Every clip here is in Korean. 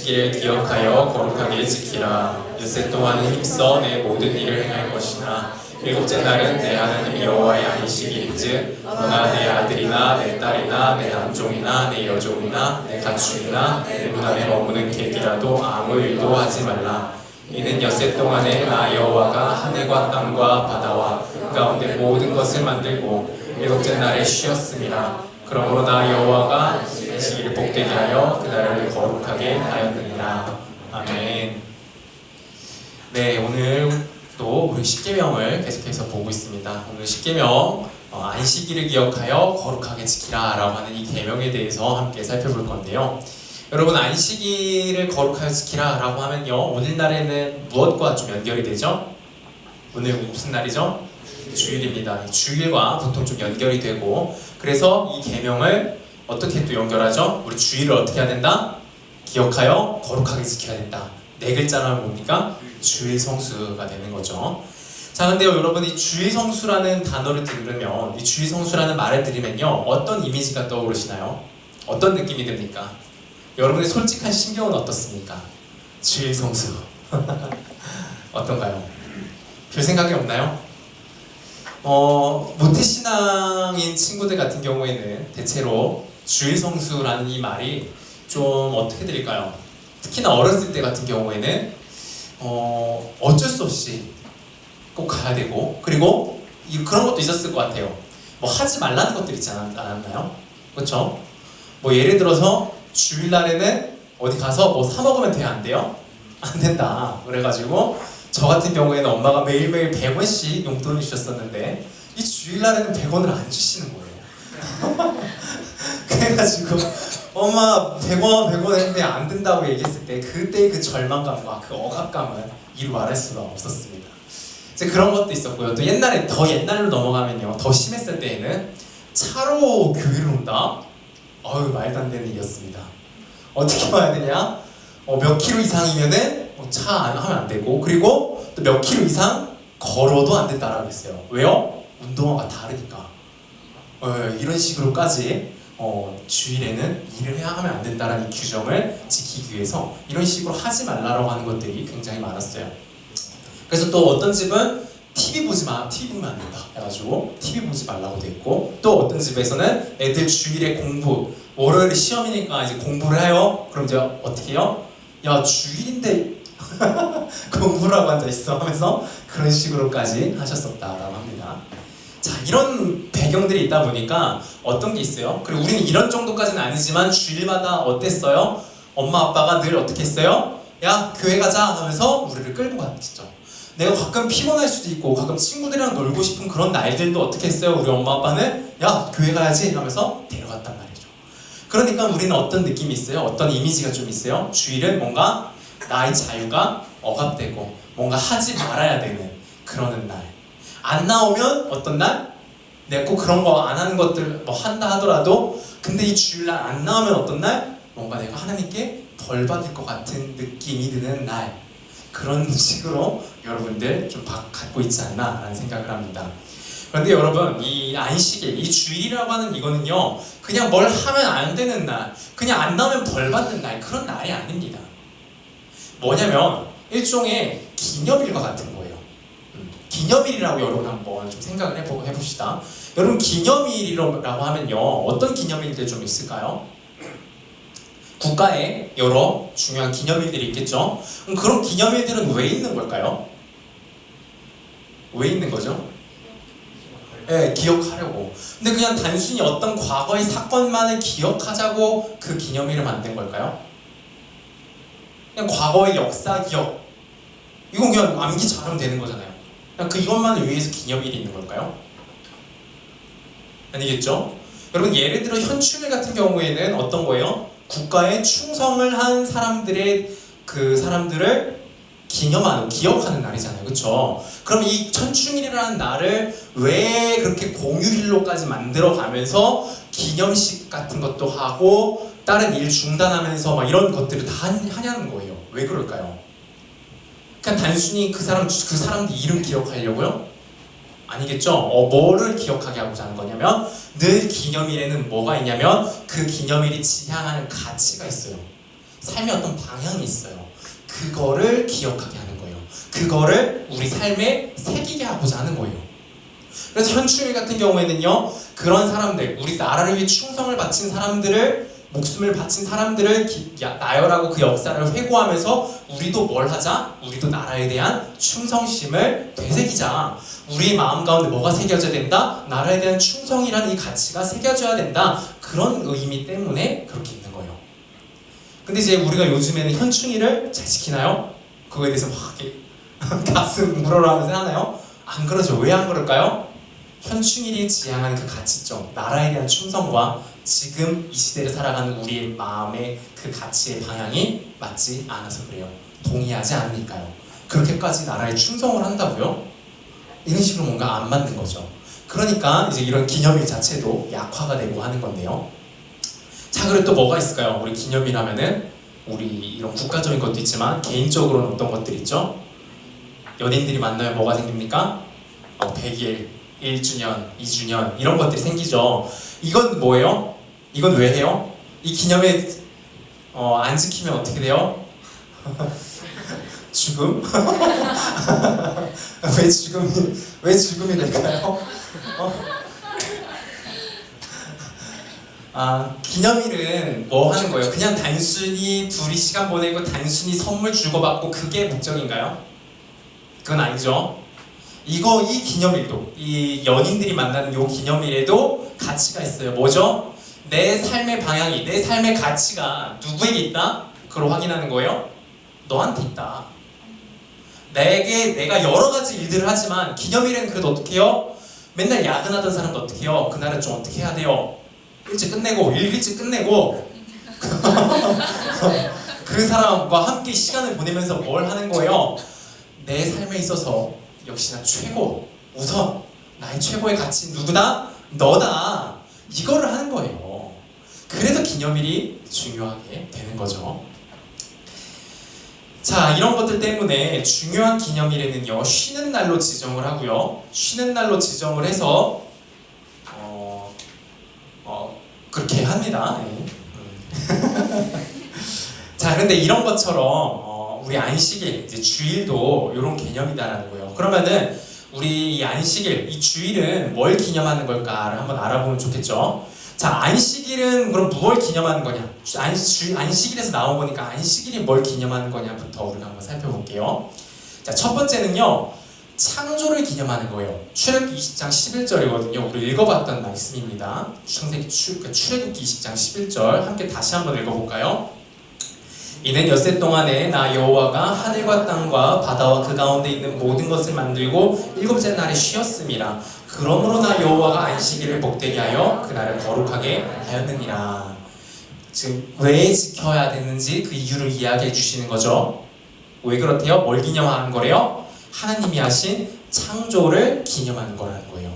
안식일을 기억하여 거룩하게 지키라. 엿새 동안은 힘써 내 모든 일을 행할 것이나 일곱째 날은 내 하나님 여호와의 안식일인즉 너나 내 아들이나 내 딸이나 내 남종이나 내 여종이나 내 가축이나 내 문 안에 머무는 객이라도 아무 일도 하지 말라. 이는 엿새 동안에 나 여호와가 하늘과 땅과 바다와 그 가운데 모든 것을 만들고 일곱째 날에 쉬었음이라. 그러므로 나 여호와가 안식일을 복되게 하여 그 날을 거룩하게 하였느니라. 아멘. 네, 오늘도 우리 십계명을 계속해서 보고 있습니다. 오늘 십계명 안식일을 기억하여 거룩하게 지키라 라고 하는 이 계명에 대해서 함께 살펴볼 건데요. 여러분, 안식일을 거룩하게 지키라 라고 하면요, 오늘날에는 무엇과 좀 연결이 되죠? 오늘 무슨 날이죠? 주일입니다. 주일과 보통 좀 연결이 되고, 그래서 이 계명을 어떻게 또 연결하죠? 우리 주일을 어떻게 해야 된다? 기억하여 거룩하게 지켜야 된다. 네 글자라면 뭡니까? 주일 성수가 되는 거죠. 자, 근데요, 여러분, 이 주일 성수라는 단어를 들으면, 이 주일 성수라는 말을 들으면요, 어떤 이미지가 떠오르시나요? 어떤 느낌이 듭니까? 여러분의 솔직한 심경은 어떻습니까? 주일 성수 어떤가요? 별 생각이 없나요? 모태신앙인 친구들 같은 경우에는 대체로 주일 성수라는 이 말이 좀 어떻게 드릴까요? 특히나 어렸을 때 같은 경우에는 어쩔 수 없이 꼭 가야 되고, 그리고 그런 것도 있었을 것 같아요. 뭐 하지 말라는 것들 있지 않았나요? 그렇죠? 뭐 예를 들어서 주일날에는 어디 가서 뭐 사 먹으면 돼요? 안 돼요? 안 된다. 그래가지고 저 같은 경우에는 엄마가 매일매일 100원씩 용돈을 주셨었는데 이 주일날에는 100원을 안 주시는 거예요. 그래가지고 엄마 100원 했는데 안 된다고 얘기했을 때 그때 그 절망감과 그 억압감은 이루 말할 수가 없었습니다. 이제 그런 것도 있었고요. 또 더 옛날로 넘어가면요, 더 심했을 때에는 차로 교회를 온다? 말도 안 되는 일이었습니다. 어떻게 와야 되냐? 몇 킬로 이상이면은 차 안 하면 안 되고, 그리고 또 몇 킬로 이상 걸어도 안 된다라고 했어요. 왜요? 운동화가 다르니까. 이런 식으로까지 주일에는 일을 해야 하면 안 된다라는 규정을 지키기 위해서 이런 식으로 하지 말라고 하는 것들이 굉장히 많았어요. 그래서 또 어떤 집은 TV 보면 안 된다 해가지고 TV 보지 말라고 돼 있고, 또 어떤 집에서는 애들 주일에 공부, 월요일 시험이니까 이제 공부를 해요. 그럼 이제 어떻게 해요? 야, 주일인데 공부라고 앉아있어 하면서 그런 식으로까지 하셨었다라고 합니다. 자, 이런 배경들이 있다 보니까 어떤 게 있어요? 그리고 우리는 이런 정도까지는 아니지만 주일마다 어땠어요? 엄마 아빠가 늘 어떻게 했어요? 야, 교회 가자 하면서 우리를 끌고 갔죠. 내가 가끔 피곤할 수도 있고 가끔 친구들이랑 놀고 싶은 그런 날들도 어떻게 했어요? 우리 엄마 아빠는 야, 교회 가야지 하면서 데려갔단 말이죠. 그러니까 우리는 어떤 느낌이 있어요? 어떤 이미지가 좀 있어요? 주일은 뭔가 나의 자유가 억압되고 뭔가 하지 말아야 되는 그러는 날. 안 나오면 어떤 날? 내가 꼭 그런 거 안 하는 것들 뭐 한다 하더라도, 근데 이 주일날 안 나오면 어떤 날? 뭔가 내가 하나님께 벌 받을 것 같은 느낌이 드는 날. 그런 식으로 여러분들 좀 갖고 있지 않나 라는 생각을 합니다. 그런데 여러분, 이 안식일, 이 주일이라고 하는 이거는요, 그냥 뭘 하면 안 되는 날, 그냥 안 나오면 벌 받는 날, 그런 날이 아닙니다. 뭐냐면 일종의 기념일과 같은 거예요. 기념일이라고 여러분 한번 좀 생각을 해봅시다. 여러분, 기념일이라고 하면요, 어떤 기념일들 좀 있을까요? 국가에 여러 중요한 기념일들이 있겠죠. 그럼 그런 기념일들은 왜 있는 걸까요? 왜 있는 거죠? 네, 기억하려고. 근데 그냥 단순히 어떤 과거의 사건만을 기억하자고 그 기념일을 만든 걸까요? 그냥 과거의 역사 기억, 이건 그냥 암기 잘하면 되는 거잖아요. 그냥 이것만을 위해서 기념일이 있는 걸까요? 아니겠죠? 여러분, 예를 들어 현충일 같은 경우에는 어떤 거예요? 국가에 충성을 한 사람들을 기억하는 날이잖아요. 그렇죠? 그럼 이 현충일이라는 날을 왜 그렇게 공휴일로까지 만들어가면서 기념식 같은 것도 하고 다른 일 중단하면서 막 이런 것들을 다 하냐는 거예요. 왜 그럴까요? 그냥 단순히 그 사람들 이름 기억하려고요? 아니겠죠? 뭐를 기억하게 하고자 하는 거냐면, 늘 기념일에는 뭐가 있냐면 그 기념일이 지향하는 가치가 있어요. 삶의 어떤 방향이 있어요. 그거를 기억하게 하는 거예요. 그거를 우리 삶에 새기게 하고자 하는 거예요. 그래서 현충일 같은 경우에는요, 그런 사람들, 우리 나라를 위해 충성을 바친 사람들을, 목숨을 바친 사람들을 나열하고 그 역사를 회고하면서 우리도 뭘 하자? 우리도 나라에 대한 충성심을 되새기자. 우리 마음 가운데 뭐가 새겨져야 된다? 나라에 대한 충성이라는 이 가치가 새겨져야 된다. 그런 의미 때문에 그렇게 있는 거예요. 근데 이제 우리가 요즘에는 현충일을 잘 지키나요? 그거에 대해서 막 이렇게 가슴 우러러하면서 하나요? 안 그러죠. 왜 안 그럴까요? 현충일이 지향하는 그 가치점, 나라에 대한 충성과 지금 이 시대를 살아가는 우리의 마음의 그 가치의 방향이 맞지 않아서 그래요. 동의하지 않으니까요. 그렇게까지 나라에 충성을 한다고요? 이런 식으로 뭔가 안 맞는 거죠. 그러니까 이제 이런 기념일 자체도 약화가 되고 하는 건데요. 자, 그리고 또 뭐가 있을까요? 우리 기념일 하면은 우리 이런 국가적인 것도 있지만 개인적으로는 어떤 것들 있죠? 연인들이 만나면 뭐가 생깁니까? 100일, 1주년, 2주년 이런 것들이 생기죠. 이건 뭐예요? 이건 왜 해요? 이 기념일 안 지키면 어떻게 돼요? 죽음? 왜 죽음이 될까요? 기념일은 뭐 하는 거예요? 그냥 단순히 둘이 시간 보내고 단순히 선물 주고받고 그게 목적인가요? 그건 아니죠. 이 기념일도, 이 연인들이 만나는 이 기념일에도 가치가 있어요. 뭐죠? 내 삶의 방향이, 내 삶의 가치가 누구에게 있다? 그걸 확인하는 거예요. 너한테 있다. 내가 여러 가지 일들을 하지만 기념일은 그래도 어떻게 해요? 맨날 야근하던 사람도 어떻게 해요? 그날은 좀 어떻게 해야 돼요? 일찍 끝내고, 일찍 끝내고 그 사람과 함께 시간을 보내면서 뭘 하는 거예요? 내 삶에 있어서 역시나 최고, 우선 나의 최고의 가치는 누구다? 너다. 이거를 하는 거예요. 그래서 기념일이 중요하게 되는 거죠. 자, 이런 것들 때문에 중요한 기념일에는요, 쉬는 날로 지정을 하고요. 쉬는 날로 지정을 해서 그렇게 합니다. 네. 자, 그런데 이런 것처럼 우리 안식일, 이제 주일도 이런 개념이다라는 거예요. 그러면은 우리 이 안식일, 이 주일은 뭘 기념하는 걸까를 한번 알아보면 좋겠죠. 자, 안식일은 그럼 무엇을 기념하는 거냐? 안식일에서 나와보니까 안식일이 뭘 기념하는 거냐부터 우리가 한번 살펴볼게요. 자, 첫 번째는요, 창조를 기념하는 거예요. 출애굽기 20장 11절이거든요. 우리 읽어봤던 말씀입니다. 출애굽기 20장 11절 함께 다시 한번 읽어볼까요? 이는 엿새 동안에 나 여호와가 하늘과 땅과 바다와 그 가운데 있는 모든 것을 만들고 일곱째 날에 쉬었음이라. 그러므로 나 여호와가 안식일을 복되게 하여 그날을 거룩하게 하였느니라. 지금 왜 지켜야 되는지 그 이유를 이야기해 주시는 거죠. 왜 그렇대요? 뭘 기념하는 거래요? 하나님이 하신 창조를 기념하는 거라는 거예요.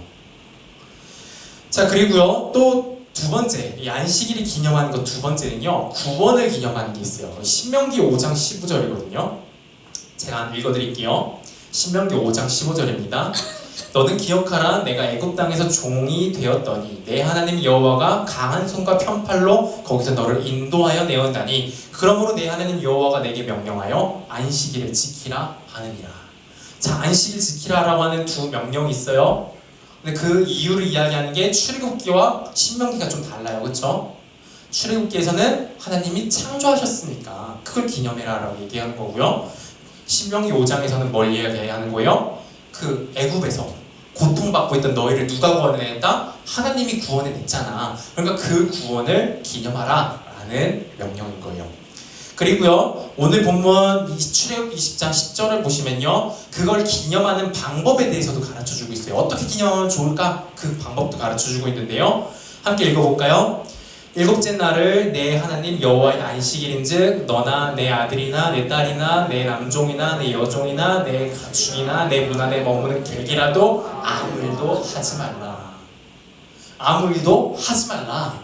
자, 그리고요, 또 두 번째, 이 안식일이 기념하는 것 두 번째는요, 구원을 기념하는 게 있어요. 신명기 5장 15절이거든요. 제가 읽어드릴게요. 신명기 5장 15절입니다. 너는 기억하라. 내가 애굽 땅에서 종이 되었더니 내 하나님 여호와가 강한 손과 편팔로 거기서 너를 인도하여 내었다니 그러므로 내 하나님 여호와가 내게 명령하여 안식일을 지키라 하느니라. 자, 안식일 지키라라고 하는 두 명령이 있어요. 근데 그 이유를 이야기하는 게 출애굽기와 신명기가 좀 달라요. 그렇죠? 출애굽기에서는 하나님이 창조하셨으니까 그걸 기념해라라고 얘기하는 거고요. 신명기 5장에서는 뭘 이야기하는 거예요? 그 애굽에서 고통받고 있던 너희를 누가 구원해냈다? 하나님이 구원해냈잖아. 그러니까 그 구원을 기념하라 라는 명령인 거예요. 그리고요, 오늘 본문 출애굽기 20장 10절을 보시면요, 그걸 기념하는 방법에 대해서도 가르쳐주고 있어요. 어떻게 기념하면 좋을까? 그 방법도 가르쳐주고 있는데요, 함께 읽어볼까요? 일곱째 날을 내 하나님 여호와의 안식일인즉 너나 내 아들이나 내 딸이나 내 남종이나 내 여종이나 내 가축이나 내 문 안에 머무는 객이라도 아무 일도 하지 말라. 아무 일도 하지 말라.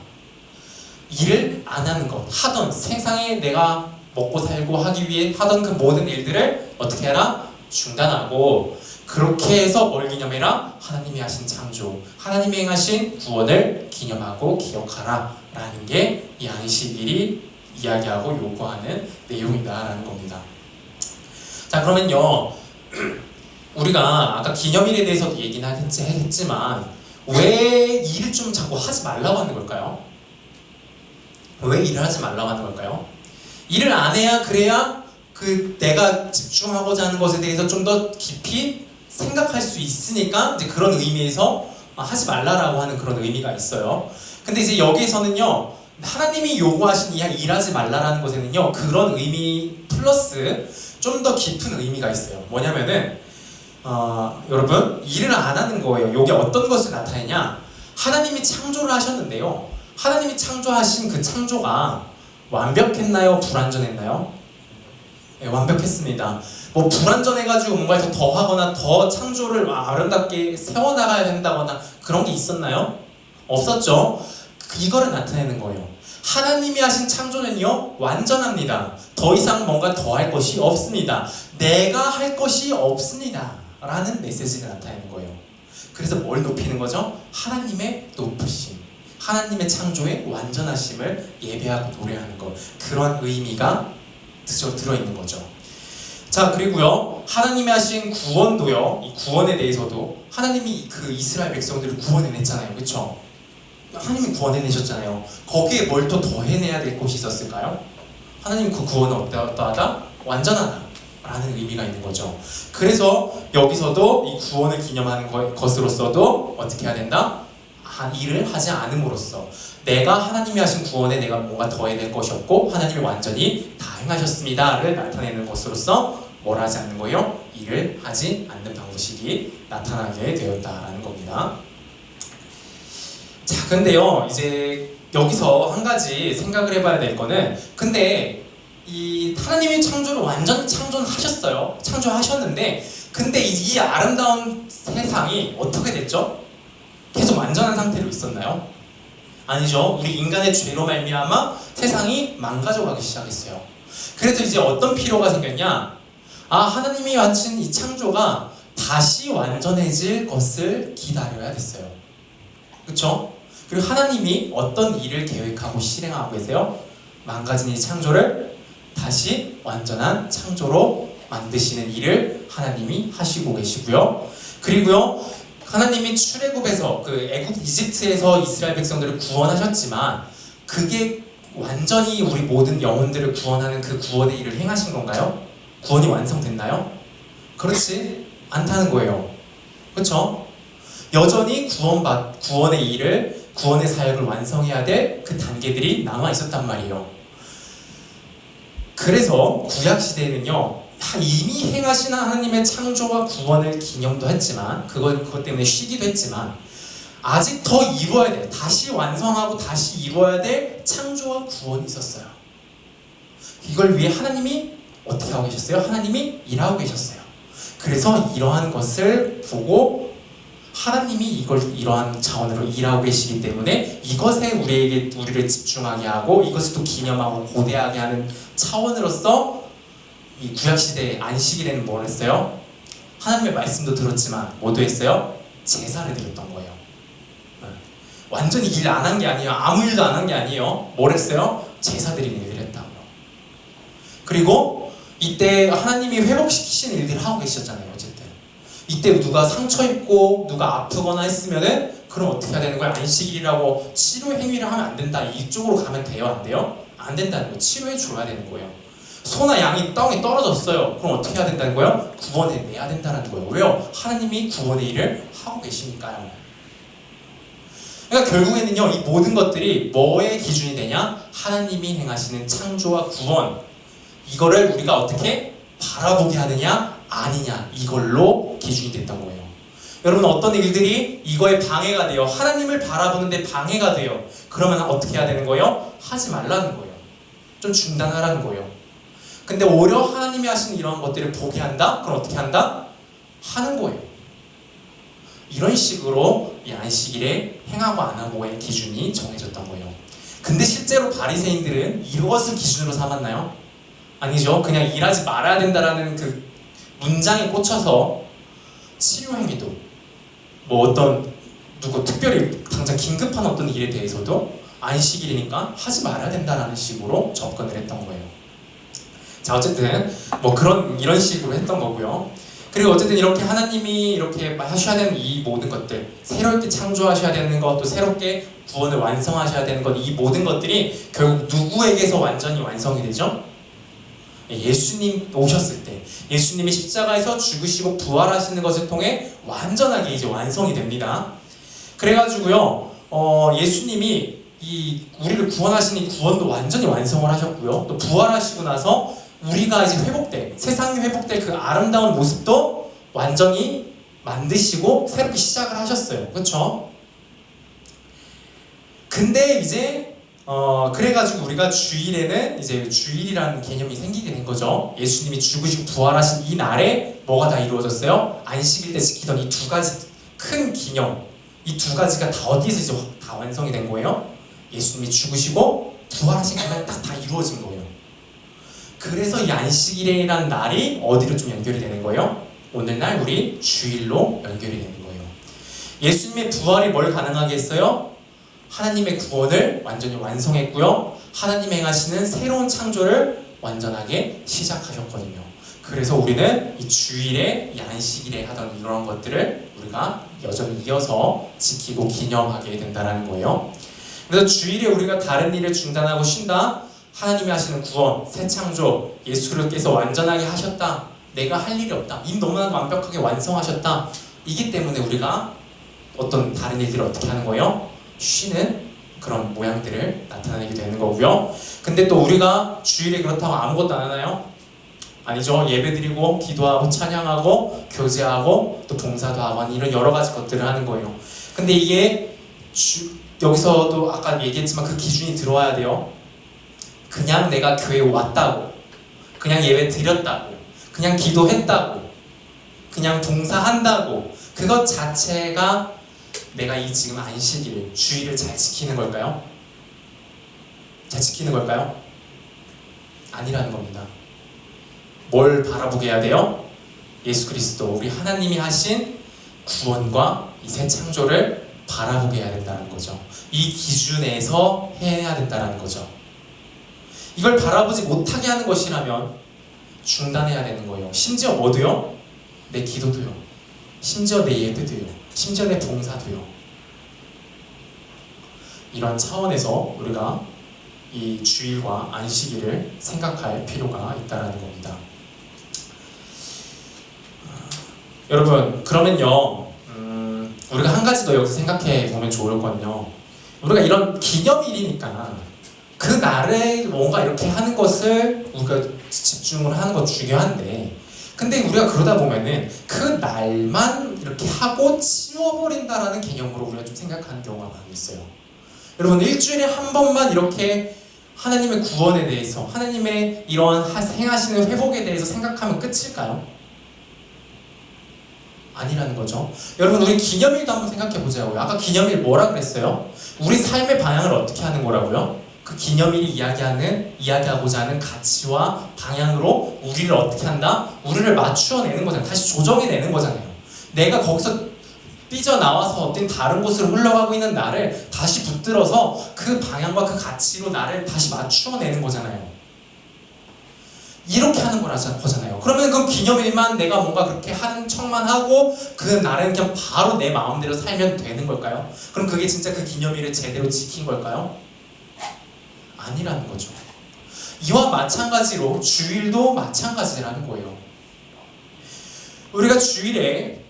일을 안 하는 것, 하던 세상에 내가 먹고 살고 하기 위해 하던 그 모든 일들을 어떻게 해라? 중단하고, 그렇게 해서 뭘 기념해라? 하나님이 하신 창조, 하나님이 행하신 구원을 기념하고 기억하라 라는 게 이 안식일이 이야기하고 요구하는 내용이다라는 겁니다. 자, 그러면요, 우리가 아까 기념일에 대해서도 얘기는 했지만 왜 일을 좀 자꾸 하지 말라고 하는 걸까요? 왜 일을 하지 말라고 하는 걸까요? 일을 안 해야 그래야 내가 집중하고자 하는 것에 대해서 좀 더 깊이 생각할 수 있으니까 이제 그런 의미에서 하지 말라라고 하는 그런 의미가 있어요. 근데 이제 여기에서는요, 하나님이 요구하신 이 일하지 말라라는 것에는요, 그런 의미 플러스 좀 더 깊은 의미가 있어요. 뭐냐면은 여러분, 일을 안 하는 거예요. 이게 어떤 것을 나타내냐? 하나님이 창조를 하셨는데요, 하나님이 창조하신 그 창조가 완벽했나요? 불완전했나요? 네, 완벽했습니다. 뭐 불완전해가지고 뭔가를 더 하거나 더 창조를 아름답게 세워나가야 된다거나 그런 게 있었나요? 없었죠. 이거를 나타내는 거예요. 하나님이 하신 창조는요, 완전합니다. 더 이상 뭔가 더 할 것이 없습니다. 내가 할 것이 없습니다 라는 메시지를 나타내는 거예요. 그래서 뭘 높이는 거죠? 하나님의 높으심, 하나님의 창조의 완전하심을 예배하고 노래하는 것, 그런 의미가 들어있는 거죠. 자, 그리고요, 하나님이 하신 구원도요, 이 구원에 대해서도 하나님이 그 이스라엘 백성들을 구원해냈잖아요. 그렇죠? 하나님이 구원해내셨잖아요. 거기에 뭘 또 더해내야 될 것이 있었을까요? 하나님 그 구원은 어떠하다? 완전하다 라는 의미가 있는 거죠. 그래서 여기서도 이 구원을 기념하는 것으로서도 어떻게 해야 된다? 일을 하지 않음으로써 내가 하나님이 하신 구원에 내가 뭔가 더해낼 것이 없고 하나님이 완전히 다 행하셨습니다를 나타내는 것으로서 뭘 하지 않는 거예요? 일을 하지 않는 방식이 나타나게 되었다라는 겁니다. 자, 근데요, 이제 여기서 한 가지 생각을 해봐야 될 거는, 근데 이 하나님이 창조를 완전히 창조하셨어요. 창조하셨는데, 근데 이 아름다운 세상이 어떻게 됐죠? 계속 완전한 상태로 있었나요? 아니죠. 우리 인간의 죄로 말미암아 세상이 망가져가기 시작했어요. 그래서 이제 어떤 필요가 생겼냐? 하나님이 하신 이 창조가 다시 완전해질 것을 기다려야 됐어요. 그렇죠? 그리고 하나님이 어떤 일을 계획하고 실행하고 계세요? 망가진 이 창조를 다시 완전한 창조로 만드시는 일을 하나님이 하시고 계시고요. 그리고요, 하나님이 출애굽에서 애굽 이집트에서 이스라엘 백성들을 구원하셨지만 그게 완전히 우리 모든 영혼들을 구원하는 그 구원의 일을 행하신 건가요? 구원이 완성됐나요? 그렇지 않다는 거예요. 그렇죠? 여전히 구원의 일을, 구원의 사역을 완성해야 될 그 단계들이 남아 있었단 말이에요. 그래서 구약 시대에는요, 이미 행하신 하나님의 창조와 구원을 기념도 했지만 그것 때문에 쉬기도 했지만 아직 더 이루어야 돼, 다시 완성하고 다시 이루어야 될 창조와 구원이 있었어요. 이걸 위해 하나님이 어떻게 하고 계셨어요? 하나님이 일하고 계셨어요. 그래서 이러한 것을 보고 하나님이 이러한 차원으로 일하고 계시기 때문에 이것에 우리를 집중하게 하고 이것을 또 기념하고 고대하게 하는 차원으로서 이 구약시대의 안식일에는 뭘 했어요? 하나님의 말씀도 들었지만 뭐도 했어요? 제사를 드렸던 거예요. 완전히 일 안 한 게 아니에요. 아무 일도 안 한 게 아니에요. 뭘 했어요? 제사 드리는 일을 했다고요. 그리고 이때 하나님이 회복시키신 일들을 하고 계셨잖아요. 어쨌든 이때 누가 상처 입고 누가 아프거나 했으면은 그럼 어떻게 해야 되는 거예요? 안식일이라고 치료 행위를 하면 안 된다, 이쪽으로 가면 돼요? 안 돼요? 안 된다는 거예요. 치료해 줘야 되는 거예요. 소나 양이 땅에 떨어졌어요. 그럼 어떻게 해야 된다는 거예요? 구원해내야 된다는 거예요. 왜요? 하나님이 구원의 일을 하고 계시니까요. 그러니까 결국에는요, 이 모든 것들이 뭐의 기준이 되냐? 하나님이 행하시는 창조와 구원, 이거를 우리가 어떻게 바라보게 하느냐 아니냐, 이걸로 기준이 됐던 거예요. 여러분, 어떤 일들이 이거에 방해가 돼요. 하나님을 바라보는데 방해가 돼요. 그러면 어떻게 해야 되는 거예요? 하지 말라는 거예요. 좀 중단하라는 거예요. 근데 오히려 하나님이 하시는 이런 것들을 보게 한다? 그럼 어떻게 한다? 하는 거예요. 이런 식으로 이 안식일에 행하고 안 하고의 기준이 정해졌던 거예요. 근데 실제로 바리새인들은 이것을 기준으로 삼았나요? 아니죠. 그냥 일하지 말아야 된다라는 그 문장에 꽂혀서 치료 행위도, 뭐 어떤 누구 특별히 당장 긴급한 어떤 일에 대해서도 안식일이니까 하지 말아야 된다라는 식으로 접근을 했던 거예요. 자, 어쨌든 뭐 이런 식으로 했던 거고요. 그리고 어쨌든 이렇게 하나님이 이렇게 하셔야 되는 이 모든 것들, 새롭게 창조하셔야 되는 것, 또 새롭게 구원을 완성하셔야 되는 것, 이 모든 것들이 결국 누구에게서 완전히 완성이 되죠? 예수님 오셨을 때, 예수님이 십자가에서 죽으시고 부활하시는 것을 통해 완전하게 이제 완성이 됩니다. 그래가지고요, 예수님이 우리를 구원하신 이 구원도 완전히 완성을 하셨고요. 또 부활하시고 나서 우리가 이제 세상이 회복될 그 아름다운 모습도 완전히 만드시고 새롭게 시작을 하셨어요. 그렇죠? 근데 이제 그래가지고 우리가 주일에는 이제 주일이라는 개념이 생기게 된 거죠. 예수님이 죽으시고 부활하신 이 날에 뭐가 다 이루어졌어요? 안식일 때 지키던 이 두 가지 큰 기념, 이 두 가지가 다 어디서 이제 다 완성이 된 거예요? 예수님이 죽으시고 부활하신 그날 딱 다 이루어진 거예요. 그래서 이 안식일이라는 날이 어디로 좀 연결이 되는 거예요? 오늘날 우리 주일로 연결이 되는 거예요. 예수님의 부활이 뭘 가능하게 했어요? 하나님의 구원을 완전히 완성했고요. 하나님이 행하시는 새로운 창조를 완전하게 시작하셨거든요. 그래서 우리는 이 주일에, 이 안식일에 하던 이런 것들을 우리가 여전히 이어서 지키고 기념하게 된다는 거예요. 그래서 주일에 우리가 다른 일을 중단하고 쉰다. 하나님이 하시는 구원, 새 창조, 예수님께서 완전하게 하셨다. 내가 할 일이 없다. 이미 너무나도 완벽하게 완성하셨다. 이기 때문에 우리가 어떤 다른 일들을 어떻게 하는 거예요? 쉬는 그런 모양들을 나타내게 되는 거고요. 근데 또 우리가 주일에 그렇다고 아무것도 안 하나요? 아니죠. 예배드리고 기도하고 찬양하고 교제하고 또 봉사도 하고 이런 여러 가지 것들을 하는 거예요. 근데 이게 여기서도 아까 얘기했지만 그 기준이 들어와야 돼요. 그냥 내가 교회에 왔다고, 그냥 예배 드렸다고, 그냥 기도했다고, 그냥 봉사한다고, 그것 자체가 내가 이 지금 안식일을, 주일을 잘 지키는 걸까요? 잘 지키는 걸까요? 아니라는 겁니다. 뭘 바라보게 해야 돼요? 예수 그리스도, 우리 하나님이 하신 구원과 이 새 창조를 바라보게 해야 된다는 거죠. 이 기준에서 해야 된다는 거죠. 이걸 바라보지 못하게 하는 것이라면 중단해야 되는 거예요. 심지어 뭐도요? 내 기도도요. 심지어 내 예배도요. 심지어 내 봉사도요. 이런 차원에서 우리가 이 주일과 안식일을 생각할 필요가 있다는 겁니다. 여러분, 그러면요, 우리가 한 가지 더 여기서 생각해 보면 좋을 건요. 우리가 이런 기념일이니까 그 날에 뭔가 이렇게 하는 것을 우리가 집중을 하는 거 중요한데, 근데 우리가 그러다 보면은 그 날만 이렇게 하고 치워버린다라는 개념으로 우리가 좀 생각하는 경우가 많이 있어요. 여러분, 일주일에 한 번만 이렇게 하나님의 구원에 대해서, 하나님의 이런 행하시는 회복에 대해서 생각하면 끝일까요? 아니라는 거죠. 여러분, 우리 기념일도 한번 생각해 보자고요. 아까 기념일 뭐라 그랬어요? 우리 삶의 방향을 어떻게 하는 거라고요? 그 기념일이 이야기하고자 하는 가치와 방향으로 우리를 어떻게 한다? 우리를 맞추어내는 거잖아요. 다시 조정해내는 거잖아요. 내가 거기서 삐져나와서 어떤 다른 곳으로 흘러가고 있는 나를 다시 붙들어서 그 방향과 그 가치로 나를 다시 맞추어내는 거잖아요. 이렇게 하는 거잖아요. 그러면 그 기념일만 내가 뭔가 그렇게 하는 척만 하고 그 날은 그냥 바로 내 마음대로 살면 되는 걸까요? 그럼 그게 진짜 그 기념일을 제대로 지킨 걸까요? 아니라는 거죠. 이와 마찬가지로 주일도 마찬가지라는 거예요. 우리가 주일에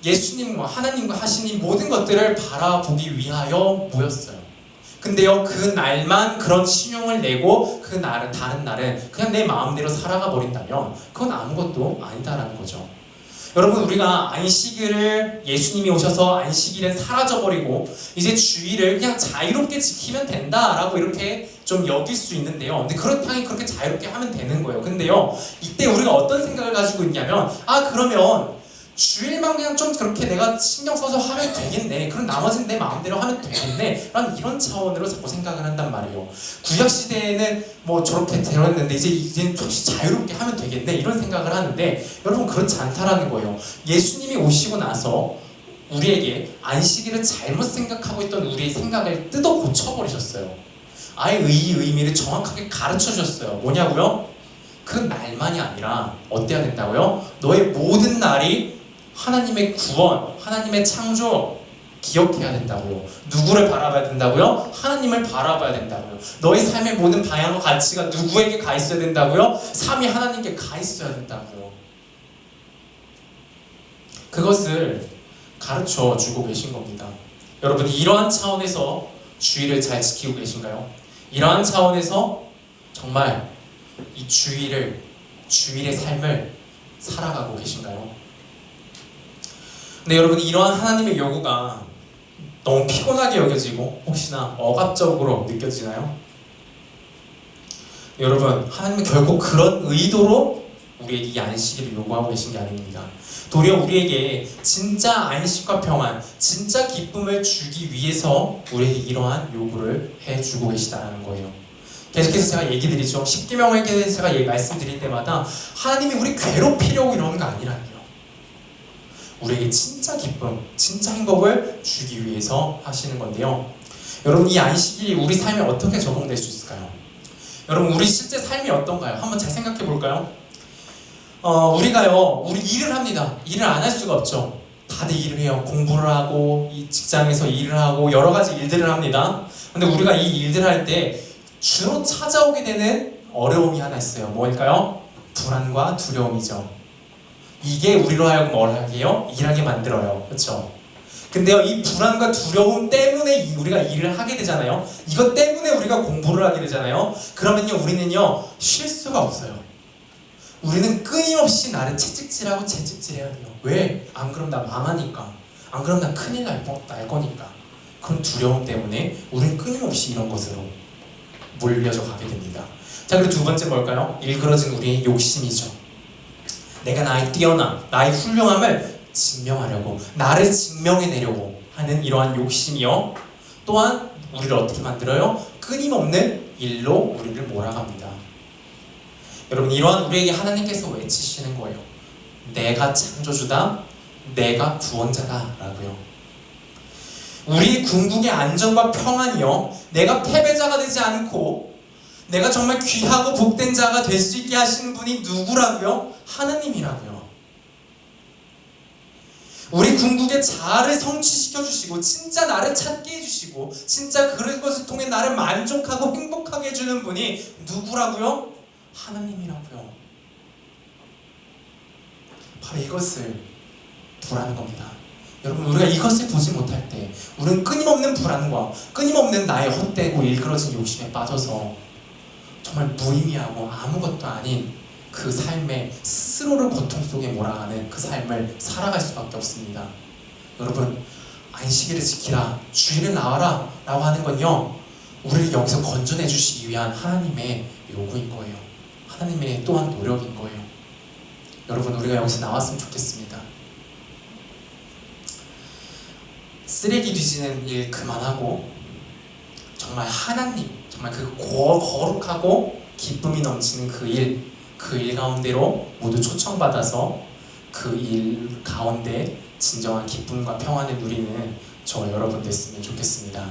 예수님과 하나님과 하신 이 모든 것들을 바라보기 위하여 모였어요. 근데요, 그 날만 그런 신용을 내고 그 날은, 다른 날은 그냥 내 마음대로 살아가 버린다면 그건 아무것도 아니다라는 거죠. 여러분, 우리가 안식일을, 예수님이 오셔서 안식일은 사라져버리고 이제 주일을 그냥 자유롭게 지키면 된다라고 이렇게 좀 여길 수 있는데요. 근데 그렇게 자유롭게 하면 되는 거예요. 근데요, 이때 우리가 어떤 생각을 가지고 있냐면, 그러면 주일만 그냥 좀 그렇게 내가 신경 써서 하면 되겠네. 그럼 나머지는 내 마음대로 하면 되겠네. 라는 이런 차원으로 자꾸 생각을 한단 말이에요. 구약시대에는 뭐 저렇게 되었는데 이제는 좀 자유롭게 하면 되겠네. 이런 생각을 하는데, 여러분, 그렇지 않다라는 거예요. 예수님이 오시고 나서 우리에게 안식일을 잘못 생각하고 있던 우리의 생각을 뜯어 고쳐버리셨어요. 아예 의미를 정확하게 가르쳐 주셨어요. 뭐냐고요? 그 날만이 아니라 어때야 된다고요? 너의 모든 날이 하나님의 구원, 하나님의 창조 기억해야 된다고요. 누구를 바라봐야 된다고요? 하나님을 바라봐야 된다고요. 너의 삶의 모든 방향과 가치가 누구에게 가 있어야 된다고요? 삶이 하나님께 가 있어야 된다고요. 그것을 가르쳐 주고 계신 겁니다. 여러분, 이러한 차원에서 주의를 잘 지키고 계신가요? 이러한 차원에서 정말 이 주일의 삶을 살아가고 계신가요? 근데 여러분, 이러한 하나님의 요구가 너무 피곤하게 여겨지고 혹시나 억압적으로 느껴지나요? 여러분, 하나님은 결코 그런 의도로 우리에게 이 안식일을 요구하고 계신 게 아닙니다. 도리어 우리에게 진짜 안식과 평안, 진짜 기쁨을 주기 위해서 우리에게 이러한 요구를 해주고 계시다는 거예요. 계속해서 제가 얘기 드리죠. 십계명에 대해서 제가 말씀드릴 때마다 하나님이 우리 괴롭히려고 이러는 거 아니라니요. 우리에게 진짜 기쁨, 진짜 행복을 주기 위해서 하시는 건데요. 여러분, 이 안식일이 우리 삶에 어떻게 적용될 수 있을까요? 여러분, 우리 실제 삶이 어떤가요? 한번 잘 생각해 볼까요? 우리가요, 우리 일을 합니다. 일을 안 할 수가 없죠. 다들 일을 해요. 공부를 하고, 이 직장에서 일을 하고, 여러 가지 일들을 합니다. 근데 우리가 이 일들을 할 때 주로 찾아오게 되는 어려움이 하나 있어요. 뭘까요? 불안과 두려움이죠. 이게 우리로 하여금 뭘 하게 해요? 일하게 만들어요. 그렇죠? 근데요, 이 불안과 두려움 때문에 우리가 일을 하게 되잖아요. 이것 때문에 우리가 공부를 하게 되잖아요. 그러면요, 우리는요, 쉴 수가 없어요. 우리는 끊임없이 나를 채찍질하고 채찍질해야 돼요. 왜? 안 그럼 나 망하니까. 안 그럼 나 큰일 날 거니까. 그런 두려움 때문에 우리는 끊임없이 이런 것으로 몰려져 가게 됩니다. 자, 그리고 두 번째 뭘까요? 일그러진 우리의 욕심이죠. 내가 나의 뛰어남, 나의 훌륭함을 증명하려고, 나를 증명해내려고 하는 이러한 욕심이요. 또한 우리를 어떻게 만들어요? 끊임없는 일로 우리를 몰아갑니다. 여러분, 이러한 우리에게 하나님께서 외치시는 거예요. 내가 창조주다, 내가 구원자다 라고요. 우리 궁극의 안전과 평안이요, 내가 패배자가 되지 않고 내가 정말 귀하고 복된 자가 될 수 있게 하시는 분이 누구라고요? 하나님이라고요. 우리 궁극의 자아를 성취시켜 주시고 진짜 나를 찾게 해주시고 진짜 그런 것을 통해 나를 만족하고 행복하게 해주는 분이 누구라고요? 하나님이라고요. 바로 이것을 보라는 겁니다. 여러분, 우리가 이것을 보지 못할 때 우리는 끊임없는 불안과 끊임없는 나의 헛되고 일그러진 욕심에 빠져서 정말 무의미하고 아무것도 아닌 그 삶에 스스로를 고통 속에 몰아가는 그 삶을 살아갈 수밖에 없습니다. 여러분, 안식일을 지키라, 주일을 나와라 라고 하는 건요, 우리를 여기서 건져내 주시기 위한 하나님의 요구인 거예요. 하나님의 또한 노력인 거예요. 여러분, 우리가 여기서 나왔으면 좋겠습니다. 쓰레기 뒤지는 일 그만하고 정말 하나님, 정말 그 거룩하고 기쁨이 넘치는 그 일 가운데로 모두 초청받아서 그 일 가운데 진정한 기쁨과 평안을 누리는 저 여러분 됐으면 좋겠습니다.